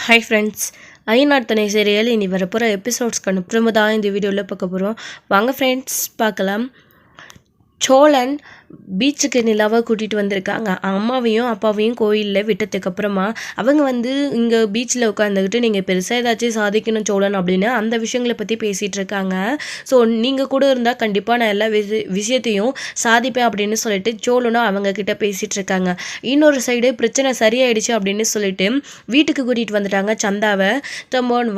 Hi friends, ஐநாட்டனை serial இனி வரப்போகிற எபிசோட்ஸ்க்கான promo தான் இந்த வீடியோவில் பார்க்க போகிறோம். வாங்க ஃப்ரெண்ட்ஸ் பார்க்கலாம். சோழன் பீச்சுக்கு நிலாவை கூட்டிகிட்டு வந்திருக்காங்க. அம்மாவையும் அப்பாவையும் கோயிலில் விட்டதுக்கப்புறமா அவங்க இங்கே பீச்சில் உட்காந்துக்கிட்டு நீங்கள் பெருசாக ஏதாச்சும் சாதிக்கணும் சோழன் அப்படின்னு அந்த விஷயங்களை பற்றி பேசிகிட்டு இருக்காங்க. ஸோ நீங்கள் கூட இருந்தால் கண்டிப்பாக நான் எல்லா விஷயத்தையும் சாதிப்பேன் அப்படின்னு சொல்லிட்டு சோழனும் அவங்கக்கிட்ட பேசிகிட்டு இருக்காங்க. இன்னொரு சைடு பிரச்சனை சரியாயிடுச்சு அப்படின்னு சொல்லிட்டு வீட்டுக்கு கூட்டிகிட்டு வந்துட்டாங்க சந்தாவை.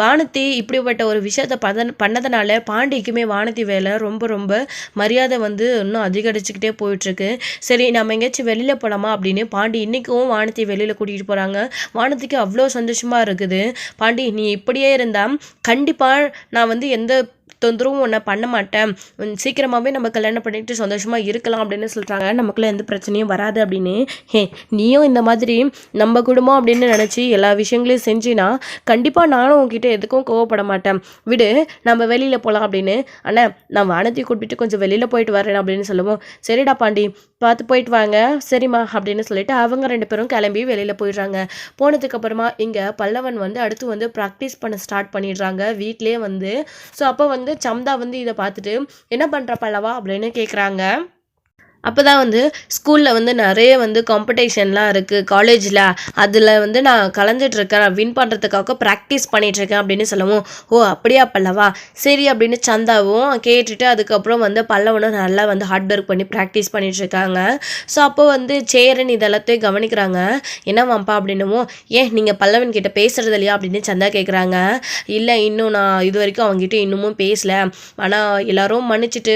வானதி இப்படிப்பட்ட ஒரு விஷயத்தை பண்ணதுனால பாண்டிக்குமே வானதி வேலை ரொம்ப ரொம்ப மரியாதை இன்னும் அதிகரிச்சுக்கிட்டே போயிட்டுருக்கு. சரி, நம்ம எங்கேயாச்சும் வெளியில் போகலாமா அப்படின்னு பாண்டி இன்றைக்கும் வானத்தை வெளியில் கூட்டிகிட்டு போகிறாங்க. வானத்துக்கு அவ்வளோ சந்தோஷமாக இருக்குது. பாண்டி, நீ இப்படியே இருந்தால் கண்டிப்பாக நான் எந்த தொந்தரவும் ஒன்றை பண்ண மாட்டேன், சீக்கிரமாகவே நம்ம கல்யாணம் பண்ணிட்டு சந்தோஷமாக இருக்கலாம் அப்படின்னு சொல்கிறாங்க. நமக்குள்ள எந்த பிரச்சனையும் வராது அப்படின்னு. நீயும் இந்த மாதிரி நம்ம குடும்பம் அப்படின்னு நினச்சி எல்லா விஷயங்களையும் செஞ்சினா கண்டிப்பாக நானும் உங்ககிட்ட எதுக்கும் கோவப்பட மாட்டேன், விடு நம்ம வெளியில் போகலாம் அப்படின்னு. அண்ணா, நான் வானத்தை கூப்பிட்டு கொஞ்சம் வெளியில் போயிட்டு வரேன் அப்படின்னு சொல்லுவோம். சரிடா பாண்டி, பார்த்து போயிட்டு வாங்க, சரிம்மா அப்படின்னு சொல்லிட்டு அவங்க 2 பேரும் கிளம்பி வெளியில் போயிடுறாங்க. போனதுக்கப்புறமா இங்கே பல்லவன் அடுத்து ப்ராக்டிஸ் பண்ண ஸ்டார்ட் பண்ணிடுறாங்க வீட்லேயே. ஸோ அப்போ சம்தா இதை பார்த்துட்டு என்ன பண்ணுற பல்லவா அப்படின்னு கேட்குறாங்க. அப்போ தான் ஸ்கூலில் நிறைய காம்படிஷன்லாம் இருக்குது காலேஜில், அதில் நான் கலந்துட்டுருக்கேன், நான் வின் பண்ணுறதுக்காக ப்ராக்டிஸ் பண்ணிகிட்ருக்கேன் அப்படின்னு சொல்லவும், ஓ அப்படியா பல்லவா, சரி அப்படின்னு சந்தாவும் கேட்டுட்டு அதுக்கப்புறம் பல்லவனும் நல்லா ஹார்ட் ஒர்க் பண்ணி ப்ராக்டிஸ் பண்ணிகிட்ருக்காங்க. ஸோ அப்போ சேரன் இதெல்லாத்தையும் கவனிக்கிறாங்க. என்னவாம்ப்பா அப்படின்னுமோ, ஏன் நீங்கள் பல்லவன் கிட்ட பேசுகிறது இல்லையா அப்படின்னு சந்தா கேட்குறாங்க. இல்லை, இன்னும் நான் இது வரைக்கும் அவங்ககிட்ட இன்னமும் பேசலை, ஆனால் எல்லோரும் மன்னிச்சுட்டு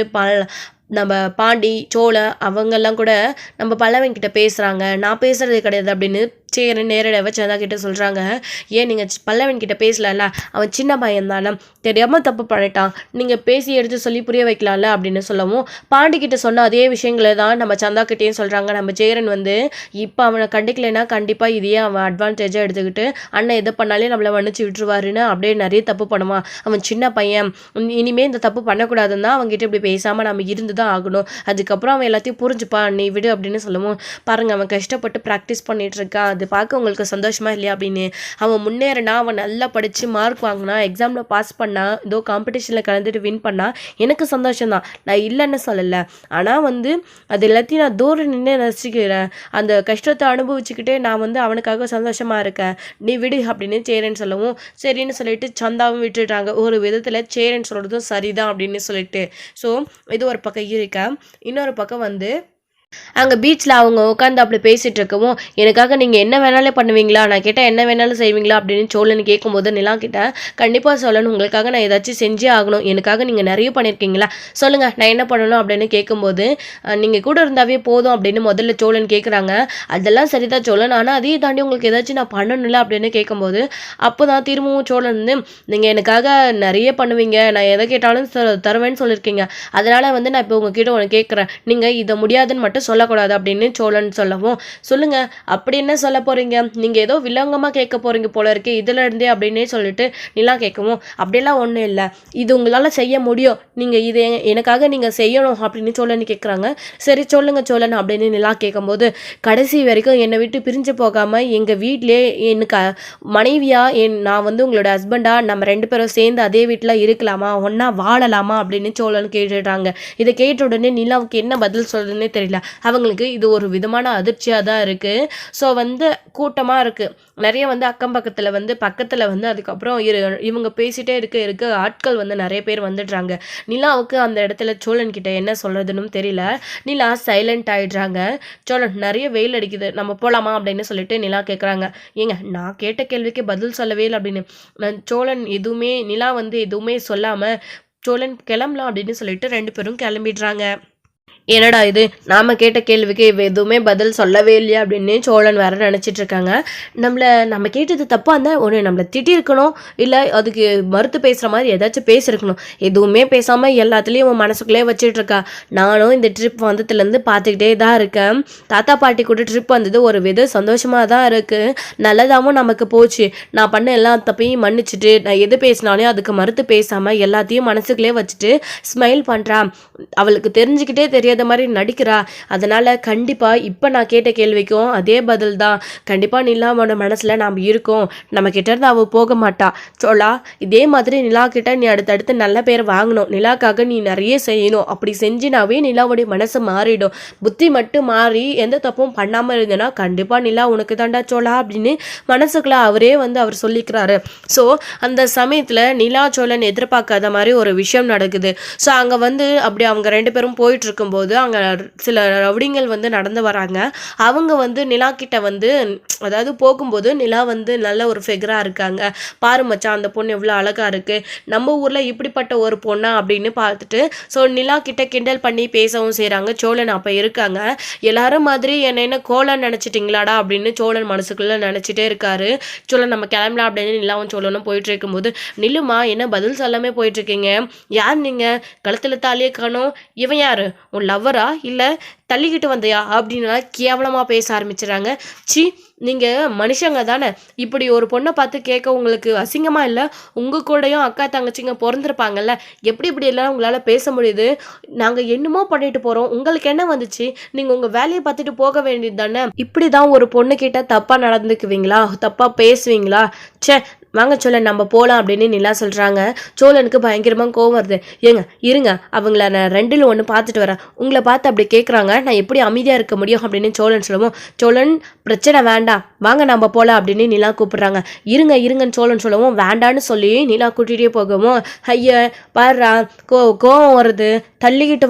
நம்ம பாண்டி சோழ அவங்கெல்லாம் கூட நம்ம பல்லவன் கிட்ட பேசுகிறாங்க, நான் பேசுறது கிடையாது அப்படின்னு சேரன் நேரடியாக சந்தா கிட்ட சொல்கிறாங்க. ஏன் நீங்கள் பல்லவன் கிட்ட பேசலாம்ல, அவன் சின்ன பையன் தானே, தெரியாமல் தப்பு பண்ணிட்டான், நீங்கள் பேசி எடுத்து சொல்லி புரிய வைக்கலாம்ல அப்படின்னு சொல்லவும், பாண்டிக்கிட்ட சொன்ன அதே விஷயங்களை தான் நம்ம சந்தா கிட்டேயும் சொல்கிறாங்க. நம்ம சேரன் இப்போ அவனை கண்டிக்கலைன்னா கண்டிப்பாக இதையே அவன் அட்வான்டேஜாக எடுத்துக்கிட்டு அண்ணன் எதை பண்ணாலே நம்மளை மன்னிச்சு விட்டுருவாருன்னு அப்படியே நிறைய தப்பு பண்ணுவான். அவன் சின்ன பையன், இனிமேல் இந்த தப்பு பண்ணக்கூடாதுன்னு தான் அவங்ககிட்ட இப்படி பேசாமல் நம்ம இருந்து தான் ஆகணும், அதுக்கப்புறம் அவன் எல்லாத்தையும் புரிஞ்சுப்பா, நீ விடு அப்படின்னு சொல்லவும், பாருங்கள் அவன் கஷ்டப்பட்டு ப்ராக்டிஸ் பண்ணிகிட்டு இருக்கான், அது பார்க்க உங்களுக்கு சந்தோஷமா இல்லையா அப்படின்னு. அவன் முன்னேறினா, அவன் நல்லா படித்து மார்க் வாங்கினா, எக்ஸாமில் பாஸ் பண்ணா, ஏதோ காம்படிஷனில் கலந்துட்டு வின் பண்ணா எனக்கு சந்தோஷம்தான், நான் இல்லைன்னு சொல்லலை. ஆனால் அது எல்லாத்தையும் நான் தூரம் நின்று ரசிக்கிறேன், அந்த கஷ்டத்தை அனுபவிச்சுக்கிட்டே நான் அவனுக்காக சந்தோஷமாக இருக்கேன், நீ விடு அப்படின்னு சேரன் சொல்லவும், சரின்னு சொல்லிட்டு சந்தாவும் விட்டுட்டாங்க. ஒரு விதத்தில் சேரன் சொல்கிறதும் சரிதான் அப்படின்னு சொல்லிட்டு. ஸோ இது ஒரு பக்கம் இருக்கா. இன்னொரு பக்கம் அங்கே பீச்சில் அவங்க உட்காந்து அப்படி பேசிகிட்டு இருக்கவும், எனக்காக நீங்கள் என்ன வேணாலும் பண்ணுவீங்களா, நான் கேட்டால் என்ன வேணாலும் செய்வீங்களா அப்படின்னு சோழன் கேட்கும்போது நிலா கிட்ட, கண்டிப்பாக சொல்லணும், உங்களுக்காக நான் ஏதாச்சும் செஞ்சே ஆகணும், எனக்காக நீங்கள் நிறைய பண்ணியிருக்கீங்களா, சொல்லுங்கள் நான் என்ன பண்ணணும் அப்படின்னு கேட்கும்போது, நீங்கள் கூட இருந்தாவே போதும் அப்படின்னு முதல்ல சோழன் கேட்குறாங்க. அதெல்லாம் சரிதான் சோழன், ஆனால் அதையும் தாண்டி உங்களுக்கு ஏதாச்சும் நான் பண்ணணும்ல அப்படின்னு கேட்கும்போது, அப்போ தான் திரும்பவும் சோழன் நீங்கள் எனக்காக நிறைய பண்ணுவீங்க, நான் எதை கேட்டாலும் தருவேன்னு சொல்லியிருக்கீங்க, அதனால் நான் இப்போ உங்ககிட்ட ஒன்று கேட்குறேன், நீங்கள் இதை முடியாதுன்னு மட்டும் சொல்லக்கூடாது அப்படின்னு சோழன் சொல்லவும், சொல்லுங்க அப்படி என்ன சொல்ல போறீங்க, நீங்க ஏதோ வில்லங்கமா கேட்க போறீங்க போல இருக்கு இதுல இருந்தே அப்படின்னு சொல்லிட்டு நிலா கேட்கவும், அப்படியெல்லாம் ஒன்றும் இல்லை, இது உங்களால செய்ய முடியும், நீங்க இதை எனக்காக நீங்க செய்யணும் அப்படின்னு சோழன் கேட்குறாங்க. சரி சொல்லுங்க சோழன் அப்படின்னு நிலா கேட்கும்போது, கடைசி வரைக்கும் என்னை விட்டு பிரிஞ்சு போகாம எங்க வீட்லயே எனக்கு மனைவியா நான் உங்களோட ஹஸ்பண்டா நம்ம 2 பேரும் சேர்ந்து அதே வீட்டில் இருக்கலாமா, ஒன்னா வாழலாமா அப்படின்னு சோழன் கேட்டுடுறாங்க. இதை கேட்ட உடனே நிலாவுக்கு என்ன பதில் சொல்றதுன்னே தெரியல. அவங்களுக்கு இது ஒரு விதமான அதிர்ச்சியாக தான் இருக்குது. ஸோ கூட்டமாக இருக்குது நிறைய அக்கம் பக்கத்தில் பக்கத்தில் அதுக்கப்புறம் இவங்க பேசிகிட்டே இருக்க ஆட்கள் நிறைய பேர் வந்துடுறாங்க. நிலாவுக்கு அந்த இடத்துல சோழன் கிட்ட என்ன சொல்கிறதுன்னு தெரியல. நிலா சைலண்ட் ஆகிடுறாங்க. சோழன் நிறைய வெயில் அடிக்குது, நம்ம போகலாமா அப்படின்னு சொல்லிட்டு நிலா கேட்குறாங்க. ஏங்க நான் கேட்ட கேள்விக்கு பதில் சொல்லவே இல்லை அப்படின்னு சோழன் எதுவுமே நிலா எதுவுமே சொல்லாமல் சோழன் கிளம்பலாம் அப்படின்னு சொல்லிட்டு 2 பேரும் கிளம்பிடுறாங்க. என்னடா இது, நாம் கேட்ட கேள்விக்கு எதுவுமே பதில் சொல்லவே இல்லையா அப்படின்னு சோழன் வேற நினச்சிட்டு இருக்காங்க. நம்ம கேட்டது தப்பாக இருந்தால் ஒன்று நம்மளை திட்டிருக்கணும், இல்லை அதுக்கு மறுத்து பேசுகிற மாதிரி ஏதாச்சும் பேசியிருக்கணும். எதுவுமே பேசாமல் எல்லாத்துலேயும் உன் மனசுக்குள்ளே வச்சுட்டு இருக்கா. நானும் இந்த ட்ரிப் வந்ததுலேருந்து பார்த்துக்கிட்டே தான் இருக்கேன். தாத்தா பாட்டி கூட ட்ரிப் வந்தது ஒரு வித சந்தோஷமாக தான் இருக்குது, நல்லதாகவும் நமக்கு போச்சு. நான் பண்ண எல்லா தப்பையும் மன்னிச்சுட்டு நான் எது பேசினாலும் அதுக்கு மறுத்து பேசாமல் எல்லாத்தையும் மனசுக்குள்ளே வச்சுட்டு ஸ்மைல் பண்ணுறான். அவளுக்கு தெரிஞ்சுக்கிட்டே தெரியாது தெரியாத மாதிரி நடிக்கிறா. அதனால் கண்டிப்பாக இப்போ நான் கேட்ட கேள்விக்கும் அதே பதில் தான். கண்டிப்பாக நிலாவோட மனசில் நாம் இருக்கோம், நம்ம கிட்ட இருந்து அவள் போக மாட்டா. சோலா, இதே மாதிரி நிலா கிட்ட நீ அடுத்தடுத்து நல்ல பேர் வாங்கணும், நிலாக்காக நீ நிறைய செய்யணும். அப்படி செஞ்சினாவே நிலாவுடைய மனசு மாறிடும். புத்தி மட்டும் மாறி எந்த தப்பும் பண்ணாமல் இருந்தேன்னா கண்டிப்பாக நிலா உனக்கு தாண்டா சோலா அப்படின்னு மனசுக்குள்ள அவரே அவர் சொல்லிக்கிறாரு. ஸோ அந்த சமயத்தில் நிலா சோழன் எதிர்பார்க்காத மாதிரி ஒரு விஷயம் நடக்குது. ஸோ அங்கே அப்படி அவங்க 2 பேரும் போயிட்டு இருக்கும்போது அங்கே சில ரவுடிங்கள் நடந்து வராங்க. அவங்க நிலா கிட்ட அதாவது போகும்போது நிலா நல்ல ஒரு ஃபிகராக இருக்காங்க. பாரு மச்சான், அந்த பொண்ணு எவ்வளோ அழகாக இருக்குது, நம்ம ஊரில் இப்படிப்பட்ட ஒரு பொண்ணா அப்படின்னு பார்த்துட்டு ஸோ நிலா கிட்ட கிண்டல் பண்ணி பேசவும் செய்கிறாங்க. சோழன் அப்போ இருக்காங்க. எல்லாரும் மாதிரி என்ன கோலன்னு நினச்சிட்டிங்களாடா அப்படின்னு சோழன் மனசுக்குள்ளே நினச்சிட்டே இருக்காரு. சோழன் நம்ம கிளம்பலாம் அப்படின்னு நிலாவும் சோழனும் போயிட்டு இருக்கும்போது, நில்லுமா என்ன பதில் சொல்லாமல் போயிட்டுருக்கீங்க, யார் நீங்கள், கழுத்தில் தாலியே காணோம், இவன் யார், உன் லவ்வரா இல்லை தள்ளிக்கிட்டு வந்தையா அப்படின்னா கேவலமாக பேச ஆரம்பிச்சிடறாங்க. சி, நீங்கள் மனுஷங்க தானே, இப்படி ஒரு பொண்ணை பார்த்து கேட்க உங்களுக்கு அசிங்கமாக இல்லை? உங்கள் கூடயும் அக்கா தங்கச்சிங்க பிறந்திருப்பாங்கல்ல, எப்படி இப்படி எல்லாம் உங்களால் பேச முடியுது? நாங்கள் என்னமோ பண்ணிட்டு போகிறோம், உங்களுக்கு என்ன வந்துச்சு? நீங்கள் உங்கள் வேலையை பார்த்துட்டு போக வேண்டியது தானே. இப்படி தான் ஒரு பொண்ணு கிட்ட தப்பாக நடந்துக்குவீங்களா, தப்பாக பேசுவீங்களா? சே, வாங்க சோழன் நம்ம போகலாம் அப்படின்னு நிலா சொல்கிறாங்க. சோழனுக்கு பயங்கரமாக கோவம் வருது. ஏங்க இருங்க, அவங்கள நான் 2ல் 1 பார்த்துட்டு வரேன், உங்களை பார்த்து அப்படி கேட்குறாங்க, நான் எப்படி அமைதியாக இருக்க முடியும் அப்படின்னு சோழன் சொல்லுவோம். சோழன், பிரச்சனை வேண்டாம், வாங்க நம்ம போகலாம் அப்படின்னு நிலா கூப்பிட்றாங்க. இருங்கன்னு சோழன் சொல்லவும், வேண்டான்னு சொல்லி நிலா கூட்டிகிட்டே போகவும், ஐயா பாடுறா கோவம் வருது, தள்ளிக்கிட்டு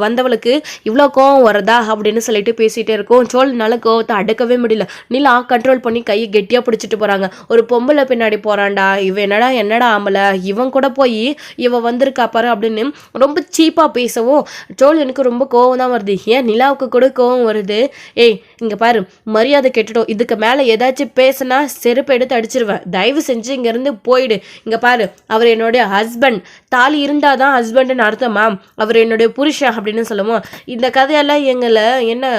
வந்தவளுக்கு இவ்வளோ கோவம் வருதா அப்படின்னு சொல்லிட்டு பேசிகிட்டே இருக்கும். சோழனால கோவத்தை அடக்கவே முடியல. நிலா கண்ட்ரோல் பண்ணி கையை கெட்டியாக பிடிச்சிட்டு போகிறாங்க. ஒரு பொம்பளை பின்னாடி போறான்டா, இவன் என்னடா ஆம்பளை, இவன் கூட போய் இவ வந்திருக்கா பாரு அப்படின்னு ரொம்ப சீப்பா பேசவும் சோழனுக்கு ரொம்ப கோவம் தான் வருது. ஏன் நிலாவுக்கு கூட கோவம் வருது. ஏய் இங்க பாரு, மரியாதை கெட்டுட்டோம், இதுக்கு மேல ஏதாச்சும் பேசினா செருப்பு எடுத்து அடிச்சிருவேன், தயவு செஞ்சு இங்க இருந்து போயிடு. இங்க பாரு, அவர் என்னுடைய ஹஸ்பண்ட், தாலி இருந்தாதான் ஹஸ்பண்ட்னு அர்த்தமா, அவர் என்னுடைய புருஷன் அப்படின்னு சொல்லுவோம். இந்த கதையெல்லாம் எங்களை என்ன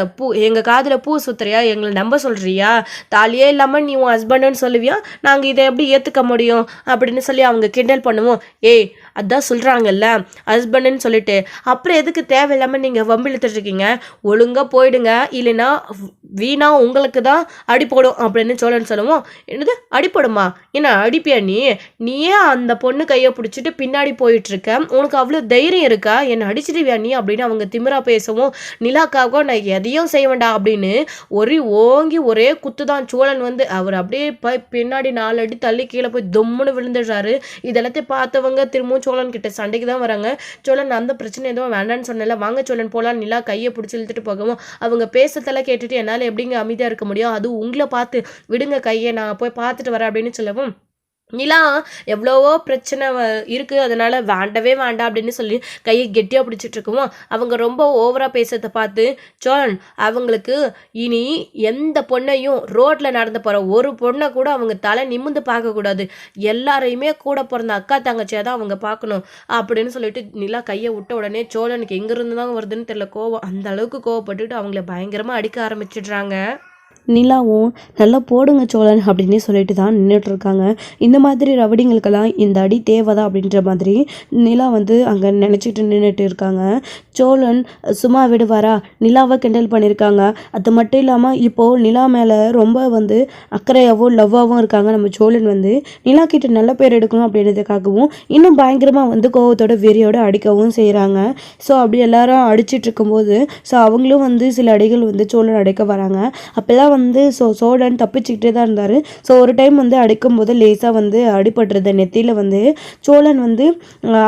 எங்க காதுல பூ சுத்துறியா, எங்களை நம்ப சொல்றியா? தாலியே இல்லாம நீ உன் ஹஸ்பண்ட்னு சொல்லுவியா, நாங்கள் இதை எப்படி ஏற்றுக்க முடியும் அப்படின்னு சொல்லி அவங்க கிண்டல் பண்ணுவோம். ஏய் அதான் சொல்கிறாங்கல்ல ஹஸ்பண்டுன்னு சொல்லிட்டு, அப்புறம் எதுக்கு தேவையில்லாமல் நீங்கள் வம்பிழுத்துட்டு இருக்கீங்க, ஒழுங்காக போயிடுங்க, இல்லைன்னா வீணா உங்களுக்கு தான் அடிப்படும் அப்படின்னு சோழன் சொல்லுவோம். என்னது அடிப்படுமா, என்ன அடிப்பியா நீயே அந்த பொண்ணு கையை பிடிச்சிட்டு பின்னாடி போயிட்டுருக்க, உனக்கு அவ்வளோ தைரியம் இருக்கா, என்னை அடிச்சிடுவியா நீ அப்படின்னு அவங்க திமிரா பேசவும், நிலாக்காக நான் எதையும் செய்ய வேண்டாம் அப்படின்னு ஓங்கி ஒரே குத்து தான். சோழன் அவர் அப்படியே பின்னாடி 4 அடி தள்ளி கீழே போய் தொம்முன்னு விழுந்துடுறாரு. இதெல்லாத்தையும் பார்த்தவங்க திரும்பவும் சோழன் கிட்ட சண்டைக்கு தான் வராங்க. சோழன் அந்த பிரச்சனை எதுவும் வேண்டான்னு சொன்னல, வாங்க சோழன் போலாம், நிலா கையை பிடிச்சி இழுத்துட்டு போகவும் அவங்க பேசத்தெல்லாம் கேட்டுட்டு என்னால் எப்படிங்க அமைதியாக இருக்க முடியும், அது உங்களை பார்த்து விடுங்க கையை, நான் போய் பார்த்துட்டு வரேன் அப்படின்னு சொல்லவும், நிலா எவ்வளவோ பிரச்சனை இருக்குது, அதனால் வேண்டவே வேண்டாம் அப்படின்னு சொல்லி கையை கெட்டியாக பிடிச்சிட்டு இருக்கவும் அவங்க ரொம்ப ஓவராக பேசுறதை பார்த்து சோழன் அவங்களுக்கு இனி எந்த பொண்ணையும் ரோட்டில் நடந்து போகிற ஒரு பொண்ணை கூட அவங்க தலை நிமிந்து பார்க்கக்கூடாது, எல்லாரையுமே கூட பிறந்த அக்கா தங்கச்சியாக தான் அவங்க பார்க்கணும் அப்படின்னு சொல்லிட்டு நிலா கையை விட்ட உடனே சோழனுக்கு எங்கேருந்து தான் வருதுன்னு தெரியல கோவம், அந்த அளவுக்கு கோவப்பட்டுட்டு அவங்கள பயங்கரமாக அடிக்க ஆரம்பிச்சிடுறாங்க. நிலாவும் நல்லா போடுங்க சோழன் அப்படின்னு சொல்லிட்டு தான் நின்றுட்டுருக்காங்க. இந்த மாதிரி ரவுடிங்களுக்கெல்லாம் இந்த அடி தேவைதான் அப்படின்ற மாதிரி நிலா அங்கே நினச்சிட்டு நின்றுட்டு இருக்காங்க. சோழன் சும்மா விடுவாரா, நிலாவை கிண்டல் பண்ணியிருக்காங்க. அது மட்டும் இல்லாமல் இப்போது நிலா மேலே ரொம்ப அக்கறையாகவும் லவ்வாகவும் இருக்காங்க. நம்ம சோழன் நிலா கிட்ட நல்ல பேர் எடுக்கணும் அப்படின்றதுக்காகவும் இன்னும் பயங்கரமாக கோவத்தோட வெறியோட அடிக்கவும் செய்கிறாங்க. ஸோ அப்படி எல்லாரும் அடிச்சிட்டு இருக்கும்போது ஸோ அவங்களும் சில அடிகள் சோழன் அடிக்க வராங்க. அப்போல்லாம் சோழன் தப்பிச்சுக்கிட்டே தான் இருந்தார். ஸோ ஒரு டைம் அடிக்கும் போது லேசாக அடிபட்டுருது நெத்தியில். சோழன்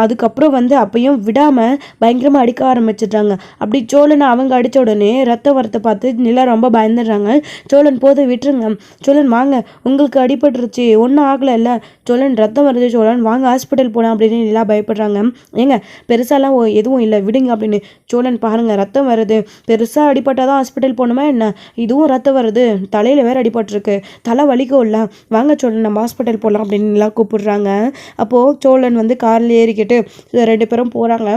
அதுக்கப்புறம் அப்பையும் விடாமல் பயங்கரமாக அடிக்க ஆரம்பிச்சிடுறாங்க. அப்படி சோழனை அவங்க அடித்த உடனே ரத்தம் வரத்தை பார்த்து நிலா ரொம்ப பயந்துடுறாங்க. சோழன் போதை விட்டுருங்க, சோழன் வாங்க, உங்களுக்கு அடிபட்டுருச்சு, ஒன்றும் ஆகலை இல்லை, சோழன் ரத்தம் வருது, சோழன் வாங்க ஹாஸ்பிட்டல் போகலாம் அப்படின்னு நிலா பயப்படுறாங்க. ஏங்க பெருசாலாம் எதுவும் இல்லை விடுங்க அப்படின்னு. சோழன் பாருங்கள் ரத்தம் வருது, பெருசாக அடிபட்டால் தான் ஹாஸ்பிட்டல் போகணுமா என்ன, இதுவும் ரத்தம் வருது, தலையில் வேற அடிபட்டிருக்கு, தலை வலிக்கும் இல்லை, வாங்க சோழன் நம்ம ஹாஸ்பிட்டல் போகலாம் அப்படின்னு நிலா கூப்பிடுறாங்க. அப்போது சோழன் வந்து காரில் ஏறிக்கிட்டு 2 பேரும் போகிறாங்க.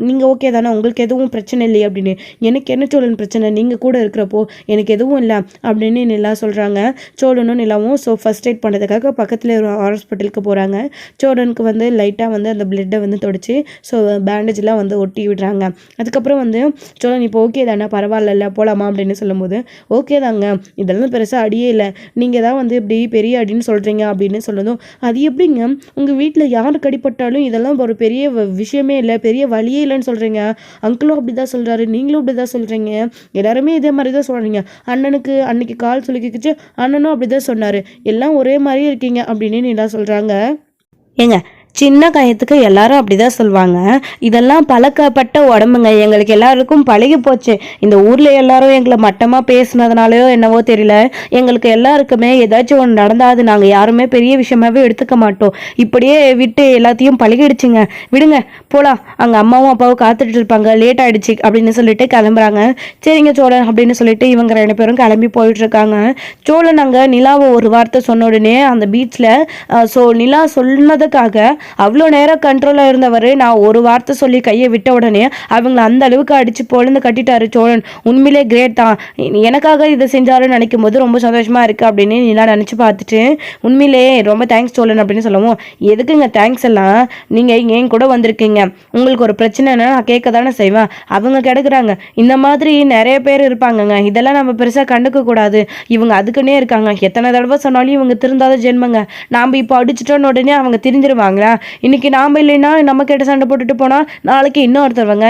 நீங்கள் ஓகே தானே, உங்களுக்கு எதுவும் பிரச்சனை இல்லையே அப்படின்னு. எனக்கு என்ன சோழன் பிரச்சனை, நீங்கள் கூட இருக்கிறப்போ எனக்கு எதுவும் இல்லை அப்படின்னு நிலா சொல்கிறாங்க. சோழனும் நிலாவும் ஃபர்ஸ்ட் எய்ட் பண்ணுறதுக்காக பக்கத்தில் ஒரு ஹாஸ்பிட்டலுக்கு போகிறாங்க. சோழனுக்கு வந்து லைட்டாக வந்து அந்த பிளட்டை வந்து தொடச்சி பேண்டேஜ்லாம் வந்து ஒட்டி விடுறாங்க. அதுக்கப்புறம் வந்து சோழன் இப்போ ஓகே தானே, பரவாயில்ல போகலாமா அப்படின்னு சொல்லும்போது ஓகே தாங்க, இதெல்லாம் பெருசாக அடியே இல்லை, நீங்கள் தான் வந்து இப்படி பெரிய அடின்னு சொல்கிறீங்க அப்படின்னு சொன்னதும், அது எப்படிங்க உங்கள் வீட்டில் யாருக்கு அடிப்பட்டாலும் இதெல்லாம் ஒரு பெரிய விஷயமே இல்லை, பெரிய வழியே இல்லைன்னு சொல்கிறீங்க, அங்கிளும் அப்படி தான் சொல்கிறாரு, நீங்களும் அப்படி தான் சொல்கிறீங்க, எல்லாருமே இதே மாதிரி தான் சொல்கிறீங்க, அண்ணனுக்கு அன்னைக்கு கால் சொல்லிக்கிச்சு, அண்ணனும் அப்படி தான் சொன்னார், எல்லாம் ஒரே மாதிரியே இருக்கீங்க அப்படின்னு நீலா சொல்கிறாங்க. ஏங்க சின்ன காயத்துக்கு எல்லாரும் அப்படிதான் சொல்லுவாங்க. இதெல்லாம் பழக்கப்பட்ட உடம்புங்க, எங்களுக்கு எல்லாருக்கும் பழகி போச்சு. இந்த ஊர்ல எல்லாரும் எங்களை மட்டமா பேசுனதுனாலயோ என்னவோ தெரியல, எங்களுக்கு எல்லாருக்குமே ஏதாச்சும் ஒன்று நடந்தா அது நாங்கள் யாருமே பெரிய விஷயமாவே எடுத்துக்க மாட்டோம். இப்படியே விட்டு எல்லாத்தையும் பழகிடுச்சுங்க, விடுங்க போலாம், அங்க அம்மாவும் அப்பாவும் காத்துட்டு இருப்பாங்க, லேட் ஆயிடுச்சு அப்படின்னு சொல்லிட்டு கிளம்புறாங்க. சரிங்க சோழன் அப்படின்னு சொல்லிட்டு இவங்க 2 பேரும் கிளம்பி போயிட்டு இருக்காங்க. சோழன் அங்க நிலாவை ஒரு வார்த்தை சொன்ன உடனே அந்த பீச்ல நிலா சொன்னதுக்காக அவ்வளோ நேரம் கண்ட்ரோலாக இருந்தவர் நான் ஒரு வார்த்தை சொல்லி கையை விட்ட உடனே அவங்கள அந்த அளவுக்கு அடித்து பொழுந்து கட்டிட்டாரு சோழன். உண்மையிலே கிரேட் தான், எனக்காக இதை செஞ்சாருன்னு நினைக்கும் போது ரொம்ப சந்தோஷமாக இருக்குது அப்படின்னு நான் நினச்சி பார்த்துட்டு உண்மையிலே ரொம்ப தேங்க்ஸ் சோழன் அப்படின்னு சொல்லவும், எதுக்குங்க தேங்க்ஸ் எல்லாம், நீங்கள் என் கூட வந்திருக்கீங்க, உங்களுக்கு ஒரு பிரச்சனைன்னா நான் கேட்க தானே செய்வேன், அவங்க கிடக்குறாங்க, இந்த மாதிரி நிறைய பேர் இருப்பாங்கங்க, இதெல்லாம் நம்ம பெருசாக கண்டுக்க கூடாது, இவங்க அதுக்குன்னே இருக்காங்க, எத்தனை தடவை சொன்னாலும் இவங்க திருந்தாத ஜென்மங்க, நாம் இப்போ அடிச்சிட்டோன்னு உடனே அவங்க தெரிஞ்சிருவாங்களா, இன்னைக்கு நாம இல்லைன்னா நம்ம கிட்ட சண்டை போட்டுட்டு போனால் நாளைக்கு இன்னொருத்தருவங்க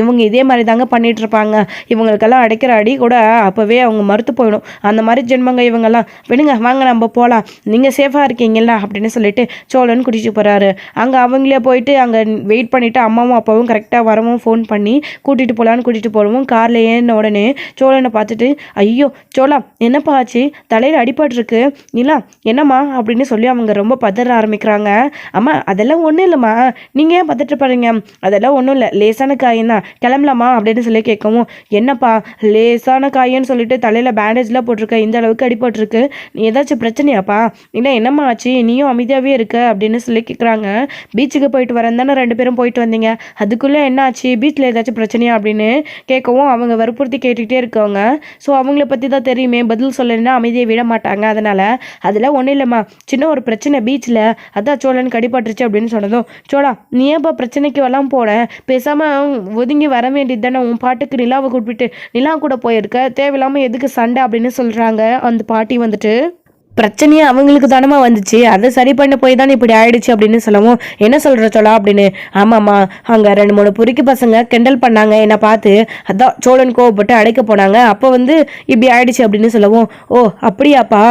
இவங்க இதே மாதிரி தாங்க பண்ணிட்டு இருப்பாங்க, இவங்களுக்கெல்லாம் அடைக்கிற அடி கூட அப்போவே அவங்க மறுத்து போயிடும், அந்த மாதிரி ஜென்மங்க இவங்கெல்லாம், விடுங்க வாங்க நம்ம போகலாம், நீங்கள் சேஃபாக இருக்கீங்களா அப்படின்னு சொல்லிட்டு சோழன் கூட்டிகிட்டு போகிறாரு. அங்கே அவங்களே போயிட்டு அங்கே வெயிட் பண்ணிவிட்டு அம்மாவும் அப்பாவும் கரெக்டாக வரவும் ஃபோன் பண்ணி கூட்டிகிட்டு போகலான்னு கூட்டிகிட்டு போடுவோம். காரில் ஏறின உடனே சோழனை பார்த்துட்டு, ஐயோ சோழா என்னப்பா ஆச்சு, தலையில் அடிபட்டிருக்கு, நிலா என்னம்மா அப்படின்னு சொல்லி அவங்க ரொம்ப பதற ஆரம்பிக்கிறாங்க. அம்மா அதெல்லாம் ஒன்றும் இல்லைம்மா, நீங்கள் ஏன் பார்த்துட்டு பாருங்க, அதெல்லாம் ஒன்றும் இல்லை, லேசான காயந்தான், கிளம்பலாமா அப்படின்னு சொல்லி கேட்கவும், என்னப்பா லேசான காயன்னு சொல்லிட்டு தலையில் பேண்டேஜ்லாம் போட்டிருக்க, இந்த அளவுக்கு அடிபட்டிருக்கு, நீ ஏதாச்சும் பிரச்சனையாப்பா, இல்லை என்னம்மா ஆச்சு, நீயும் அமைதியாகவே இருக்க அப்படின்னு சொல்லி கேட்குறாங்க. பீச்சுக்கு போயிட்டு வரேன் தானே 2 பேரும் போயிட்டு வந்தீங்க, அதுக்குள்ளே என்ன ஆச்சு, பீச்சில் ஏதாச்சும் பிரச்சனையா அப்படின்னு கேட்கவும் அவங்க வற்புறுத்தி கேட்டுக்கிட்டே இருக்கவங்க. ஸோ அவங்கள பற்றி தான் தெரியுமே, பதில் சொல்லலைன்னா அமைதியை விட மாட்டாங்க, அதெல்லாம் ஒன்றும் இல்லைம்மா, சின்ன ஒரு பிரச்சனை பீச்சில், அதான் சோழன் கடிபட்டுருச்சு அப்படின்னு சொன்னதும், சோழா நீ ஏப்பா பிரச்சனைக்கு எல்லாம் போனேன், பேசாமல் ஒதுங்கி வர வேண்டியது தானே, உன் பாட்டுக்கு நிலாவை கூப்பிட்டு நிலா கூட போயிருக்க, தேவையில்லாமல் எதுக்கு சண்டை அப்படின்னு சொல்கிறாங்க அந்த பாட்டி வந்துட்டு. பிரச்சனையே அவங்களுக்கு தானமா வந்துச்சு, அதை சரி பண்ண போய் தான் இப்படி ஆயிடுச்சு அப்படின்னு சொல்லவும், என்ன சொல்கிற சோழா அப்படின்னு. ஆமாம்மா, அங்கே 2-3 பொறுக்கி பசங்க கிண்டல் பண்ணாங்க என்னை பார்த்து, அதான் சோழன் கோவப்பட்டு அடைக்க போனாங்க, அப்போ வந்து இப்படி ஆயிடுச்சு அப்படின்னு சொல்லவும், ஓ அப்படியாப்பா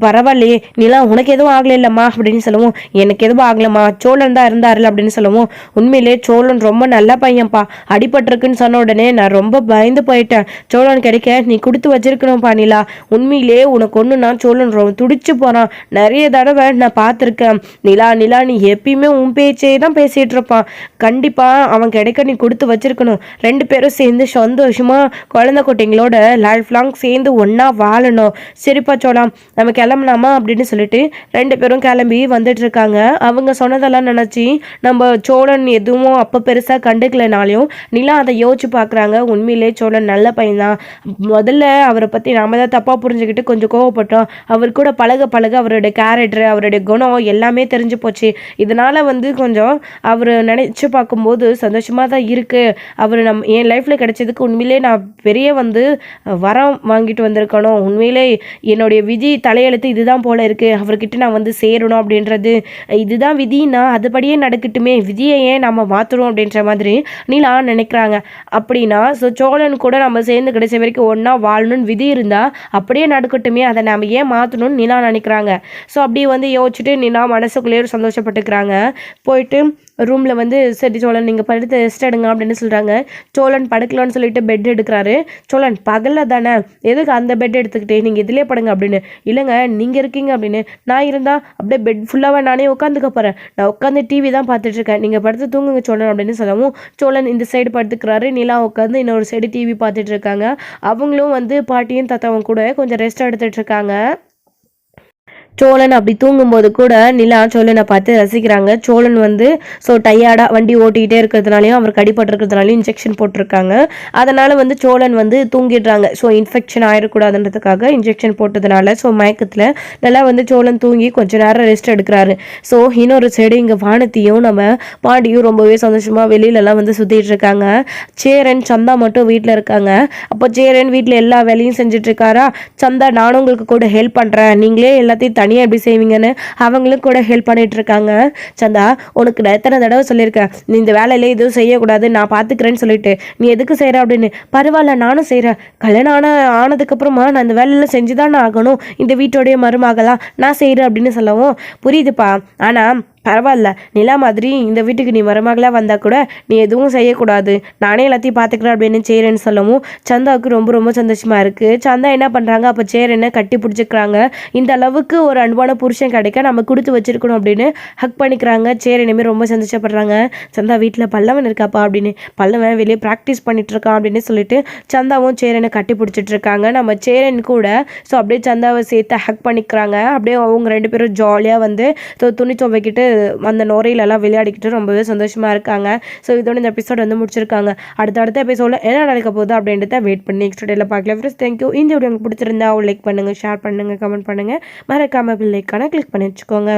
பரவாயில்லையே நிலா உனக்கு எதுவும் ஆகலை இல்லைம்மா அப்படின்னு சொல்லவும், எனக்கு எதுவும் ஆகலைம்மா, சோழன் தான் இருந்தார்ல அப்படின்னு சொல்லவும், உண்மையிலே சோழன் ரொம்ப நல்ல பையன்ப்பா, அடிபட்டிருக்குன்னு சொன்ன உடனே நான் ரொம்ப பயந்து போயிட்டேன், சோழன் கிடைக்க நீ கொடுத்து வச்சிருக்கணும்ப்பா நிலா, உண்மையிலே உனக்கு ஒன்று நான் சோழன் துடிச்சு போறான், நிறைய தடவை நான் பார்த்துருக்கேன், நிலா நீ எப்பயுமே உன் பேச்சே தான் பேசிட்டு இருப்பான், கண்டிப்பா அவன் கிடைக்க நீ கொடுத்து வச்சிருக்கணும், 2 பேரும் சேர்ந்து சந்தோஷமா குழந்தை குட்டிங்களோட லைஃப் லாங் சேர்ந்து ஒன்னா வாழணும், சரிப்பா சோழம் நம்ம கிளம்பலாமா அப்படின்னு சொல்லிட்டு 2 பேரும் கிளம்பி வந்துட்டு இருக்காங்க. அவங்க சொன்னதெல்லாம் நினைச்சு நம்ம சோழன் எதுவும் அப்போ பெருசா கண்டுக்கலனாலையும் நிலா அதை யோசிச்சு பார்க்குறாங்க. உண்மையிலே சோழன் நல்ல பையன்தான், முதல்ல அவரை பற்றி நாம தான் தப்பாக புரிஞ்சுக்கிட்டு கொஞ்சம் கோவப்பட்டோம், அவர் கூட பழக அவருடைய கேரக்டர் அவருடைய குணம் எல்லாமே தெரிஞ்சு போச்சு, இதனால் வந்து கொஞ்சம் அவர் நினச்சி பார்க்கும்போது சந்தோஷமாக தான் இருக்குது, அவர் என் லைஃப்பில் கிடைச்சதுக்கு உண்மையிலே நான் பெரிய வந்து வரம் வாங்கிட்டு வந்திருக்கணும், உண்மையிலே என்னுடைய விதி தலையெழுத்து இதுதான் போல இருக்குது, அவர்கிட்ட நான் வந்து சேரணும் அப்படின்றது இதுதான் விதின்னா அதுபடியே நடக்கட்டுமே, விதியை ஏன் நம்ம மாற்றணும் அப்படின்ற மாதிரி நீலா நினைக்கிறாங்க. அப்படின்னா சோழன் கூட நம்ம சேர்ந்து கிடைச்ச வரைக்கும் ஒன்றா வாழணும்னு விதி இருந்தால் அப்படியே நடக்கட்டுமே, அதை நம்ம ஏன் மாற்றணும்னு நிலா நினைக்கிறாங்க. ஸோ அப்படி வந்து யோசிச்சுட்டு நிலா மனசுக்குள்ளேயே சந்தோஷப்பட்டுக்கிறாங்க. போயிட்டு ரூமில் வந்து சரி சோழன் நீங்கள் படுத்து ரெஸ்ட் எடுங்க அப்படின்னு சொல்கிறாங்க. சோழன் படுக்கலான்னு சொல்லிட்டு பெட் எடுக்கிறாரு. சோழன் பகலில் தானே எதுக்கு அந்த பெட் எடுத்துக்கிட்டே நீங்கள் இதிலே படுங்க அப்படின்னு. இல்லைங்க நீங்கள் இருக்கீங்க அப்படின்னு. நான் இருந்தால் அப்படியே பெட் ஃபுல்லாக நானே உட்காந்துக்க போகிறேன். நான் உட்காந்து டிவி தான் பார்த்துட்ருக்கேன். நீங்கள் படுத்து தூங்குங்க சோழன் அப்படின்னு சொல்லவும் சோழன் இந்த சைடு படுத்துக்கிறாரு. நிலா உட்காந்து இன்னொரு சைடு டிவி பார்த்துட்டு இருக்காங்க. அவங்களும் வந்து பாட்டியும் தாத்தாவும் கூட கொஞ்சம் ரெஸ்ட் எடுத்துட்டு இருக்காங்க. சோழன் அப்படி தூங்கும்போது கூட நிலா சோழனை பார்த்து ரசிக்கிறாங்க. சோழன் வந்து ஸோ டயர்டாக வண்டி ஓட்டிக்கிட்டே இருக்கிறதுனாலையும் அவருக்கு அடிபட்டிருக்கிறதுனாலையும் இன்ஜெக்ஷன் போட்டிருக்காங்க. அதனால் வந்து சோழன் வந்து தூங்கிடுறாங்க. ஸோ இன்ஃபெக்ஷன் ஆகிடக்கூடாதுன்றதுக்காக இன்ஜெக்ஷன் போட்டதுனால ஸோ மயக்கத்தில் நல்லா வந்து சோழன் தூங்கி கொஞ்சம் நேரம் ரெஸ்ட் எடுக்கிறாரு. ஸோ இன்னொரு சைடு இங்கே வானத்தியும் நம்ம பாண்டியும் ரொம்பவே சந்தோஷமாக வெளியிலலாம் வந்து சுற்றிட்டு இருக்காங்க. சேரன் சந்தா மட்டும் வீட்டில் இருக்காங்க. அப்போ சேரன் வீட்டில் எல்லா வேலையும் செஞ்சிட்ருக்காரா. சந்தா நானும் உங்களுக்கு கூட ஹெல்ப் பண்ணுறேன், நீங்களே எல்லாத்தையும் தனியாக எப்படி செய்வீங்கன்னு அவங்களும் கூட ஹெல்ப் பண்ணிட்டு இருக்காங்க. சந்தா உனக்கு நான் எத்தனை தடவை சொல்லியிருக்கேன் நீ இந்த வேலையில எதுவும் செய்யக்கூடாது, நான் பார்த்துக்கிறேன்னு சொல்லிட்டு நீ எதுக்கு செய்கிற அப்படின்னு. பரவாயில்ல நானும் செய்கிறேன், கல்யாணம் ஆனதுக்கப்புறமா நான் இந்த வேலையில் செஞ்சு தானே ஆகணும், இந்த வீட்டோடைய மருமகளாக நான் செய்கிறேன் அப்படின்னு சொல்லவும் புரியுதுப்பா, ஆனால் பரவாயில்ல நிலா மாதிரி இந்த வீட்டுக்கு நீ மருமகளாக வந்தால் கூட நீ எதுவும் செய்யக்கூடாது, நானே எல்லாத்தையும் பார்த்துக்கிறேன் அப்படின்னு சேரன்னு சொல்லவும் சந்தாவுக்கு ரொம்ப ரொம்ப சந்தோஷமாக இருக்குது. சந்தா என்ன பண்ணுறாங்க, அப்போ சேரனை கட்டி பிடிச்சிக்கிறாங்க. இந்த அளவுக்கு ஒரு அன்பான புருஷன் கிடைக்க நம்ம கொடுத்து வச்சிருக்கணும் அப்படின்னு ஹக் பண்ணிக்கிறாங்க. சேரனுமே ரொம்ப சந்தோஷப்படுறாங்க. சந்தா வீட்டில் பல்லவன் இருக்காப்பா அப்படின்னு. பல்லவன் வெளியே ப்ராக்டிஸ் பண்ணிட்டு இருக்கான் அப்படின்னு சொல்லிட்டு சந்தாவும் சேரனை கட்டி பிடிச்சிட்டு இருக்காங்க. நம்ம சேரன் கூட ஸோ அப்படியே சந்தாவை சேர்த்து ஹக் பண்ணிக்கிறாங்க. அப்படியே அவங்க ரெண்டு பேரும் ஜாலியாக வந்து துணி துவைக்கிட்டு அந்த நுரையிலெல்லாம் விளையாடிக்கிட்டு ரொம்பவே சந்தோஷமாக இருக்காங்க. ஸோ இதோட இந்த எபிசோட் வந்து முடிச்சிருக்காங்க. அடுத்த எபிசோடில் என்ன நடக்க போகுது அப்படின்றத வெயிட் பண்ணி நெக்ஸ்ட் டேல பார்க்கலாம். Friends thank you. இந்த வீடியோ உங்களுக்கு பிடிச்சிருந்தா லைக் பண்ணுங்கள், ஷேர் பண்ணுங்கள், கமெண்ட் பண்ணுங்கள், மறக்காமல் பெல் ஐகானை கிளிக் பண்ணி வச்சுக்கோங்க.